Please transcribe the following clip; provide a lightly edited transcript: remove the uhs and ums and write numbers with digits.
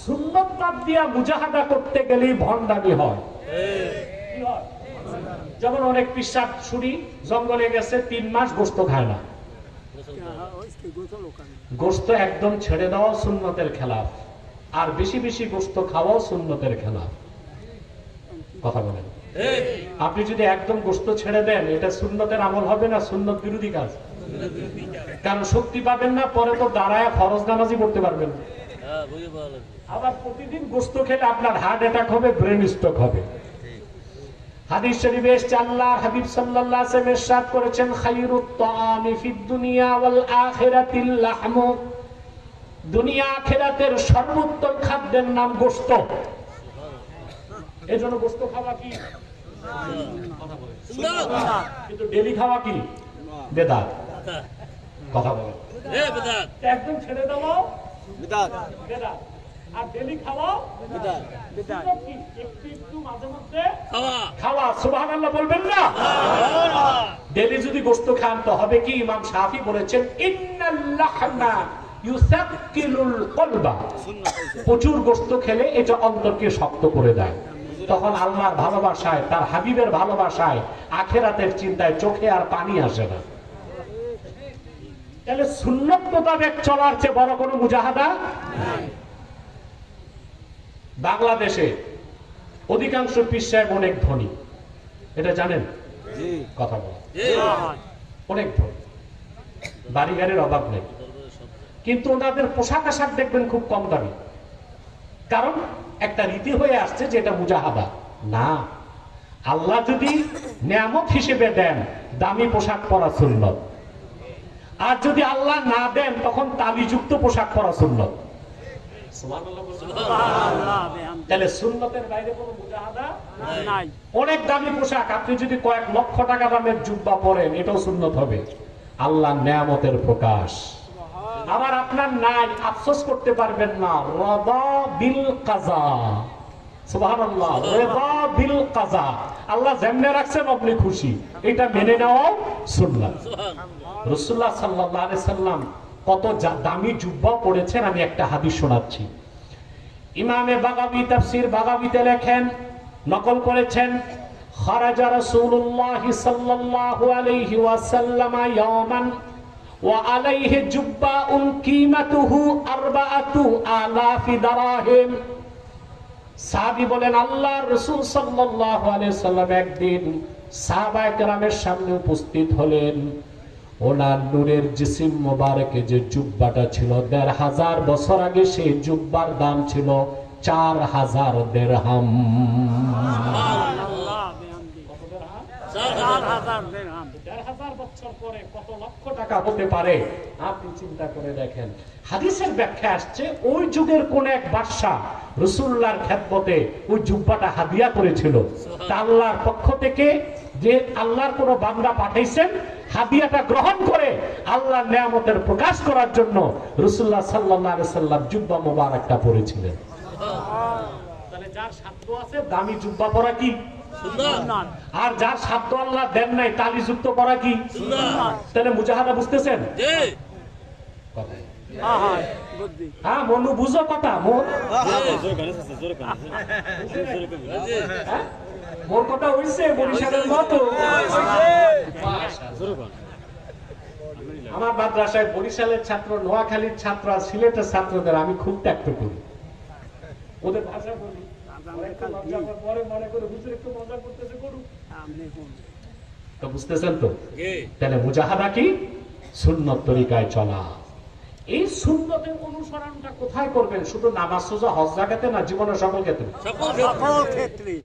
সুন্নত বাদ দিয়া মুজাহাদা করতে গেলেই ভণ্ডামি হয়। যেমন অনেক পিসাব শুনি জঙ্গলে গেছে 3 মাস গোশত খায় না। গোশত একদম ছেড়ে দেওয়া সুন্নতের খেলাফ, আর বেশি বেশি গোশত খাওয়াও সুন্নতের খেলাফ। কথা বলেন, আপনি যদি একদম গোশত ছেড়ে দেন এটা সুন্নতের আমল হবে না, সুন্নত বিরোধী কাজ। কারণ শক্তি পাবেন না, পরে তো দাঁড়ায় ফরজ নামাজই পড়তে পারবেন না। আবার প্রতিদিন গোশত খেলে আপনার হার্ট অ্যাটাক হবে, ব্রেন স্ট্রোক হবে। হাদিস শরীফে এসেছে আল্লাহর হাবিব সাল্লাল্লাহু আলাইহি ওয়াসাল্লাম ইরশাদ করেছেন, খায়রুত তাআমি ফিদ দুনিয়া ওয়াল আখিরাতিল লাহমু। দুনিয়া আখিরাতের সর্বোত্তম খাদ্যের নাম গোশত। এজন্য গোশত খাওয়া কি সুন্নাত, কিন্তু ডেইলি খাওয়া কি বিদআত। কথা বলো, বিদআত একদম ছেড়ে দাও, বিদআত বিদআত, আর ডেইলি খাওয়া বিদআত বিদআত। একটু একটু মাঝে মধ্যে খাওয়া সুবহানাল্লাহ বলবেন না? ডেইলি যদি গোশত খান তো হবে কি, ইমাম শাফি বলেছেন ইন্নাল লাহমা ইউসাক্কিলুল কলবা। প্রচুর গোশত খেলে এটা অন্তরকে শক্ত করে দেয়। তখন আল্লাহর ভালোবাসায়, তার হাবিবের ভালোবাসায়, আখিরাতের চিন্তায় চোখে আর পানি আসে না। তাহলে সুন্নত মোতাবেক চলার চেয়ে বড় কোনো মুজাহাদা নাই। বাংলাদেশে অধিকাংশ পীর সাহেব অনেক ধনী, এটা জানেন? কথা বল, অনেক ধনী, বাড়ি গাড়ির অভাব নেই, কিন্তু ওনাদের পোশাক আশাক দেখবেন খুব কম দামি। কারণ একটা রীতি হয়ে আসছে যে এটা মুজাহাদা না। আল্লাহ যদি নিয়ামত হিসেবে দেন দামি পোশাক পরা সুন্নত, আর যদি আল্লাহ না দেন তখন তালিযুক্ত পোশাক পরা সুন্নত। তাহলে সুন্নতের বাইরে কোনো মুজাহাদা নাই। অনেক দামি পোশাক আপনি যদি কয়েক লক্ষ টাকা দামের জুব্বা পরেন এটাও সুন্নত হবে, আল্লাহর নিয়ামতের প্রকাশ। আবার আপনার নাই, আফসোস করতে পারবেন না। রাদা বিল কাজা, সুবহানাল্লাহ, রাদা বিল কাজা, আল্লাহ যেমনে রাখছেন আপনি খুশি, এটা মেনে নেওয়াও সুন্নাত। রাসূলুল্লাহ সাল্লাল্লাহু আলাইহি সাল্লাম কত দামি জুব্বা পরেছেন, আমি একটা হাদিস শোনাচ্ছি। ইমামে বাগাবী তাফসীর বাগাবীতে লেখেন, নকল করেছেন, খারাজা রাসূলুল্লাহ সাল্লাল্লাহু আলাইহি ওয়াসাল্লাম ইয়াওমান ওয়া আলাইহি জুব্বাউন কিমাতুহু 4000 দিরহাম। সাহাবী বলেন আল্লাহর রাসূল সাল্লাল্লাহু আলাইহি সাল্লাম একদিন সাহাবায়ে কেরামের সামনে উপস্থিত হলেন। ওনার নূরের জিসিম মোবারকে যে জুব্বাটা ছিল 1500 বছর আগে, সেই জুব্বার দাম ছিল 4000 দিরহাম। বছর পরে কত লক্ষ টাকা হতে পারে আপনি চিন্তা করে দেখেন। হাদিসের ব্যাখ্যা আসছে ওই যুগের কোন এক বাদশা রাসূলুল্লাহর খেদমতে ওই জুব্বাটা হাদিয়া করেছিল। আল্লাহর পক্ষ থেকে যে আল্লাহর কোন বান্দা পাঠাইছেন, হাদিয়াটা গ্রহণ করে আল্লাহর নিয়ামতের প্রকাশ করার জন্য রাসূলুল্লাহ সাল্লাল্লাহু আলাইহি সাল্লাম জুব্বা মোবারকটা পরেছিলেন। তাহলে যার সাধ্য আছে দামি জুব্বা পরা কি সুন্নাত, আর যার সাধ্য আল্লাহ দেন নাই তালিযুক্ত পরা কি সুন্নাত। তাহলে মুজাহাদা বুঝতেছেন? জি। হ্যাঁ মনু বুঝো কথা, মোর কথা হইছে বরিশালের মতো। আমার মাদ্রাসায় বরিশালের ছাত্র, নোয়াখালীর ছাত্র আর সিলেটের ছাত্রদের আমি খুব ত্যাক্ত করি, ওদের ভাষা বলি। বুঝতেছেন তো? তাহলে মুজাহাদা কি? সুন্নত তরিকায় চলা। এই সুন্নতের অনুসরণটা কোথায় করবেন? শুধু নামাজ, রোজা, হজ, যাকাতে না, জীবনের সকল ক্ষেত্রে? সকল ক্ষেত্রে।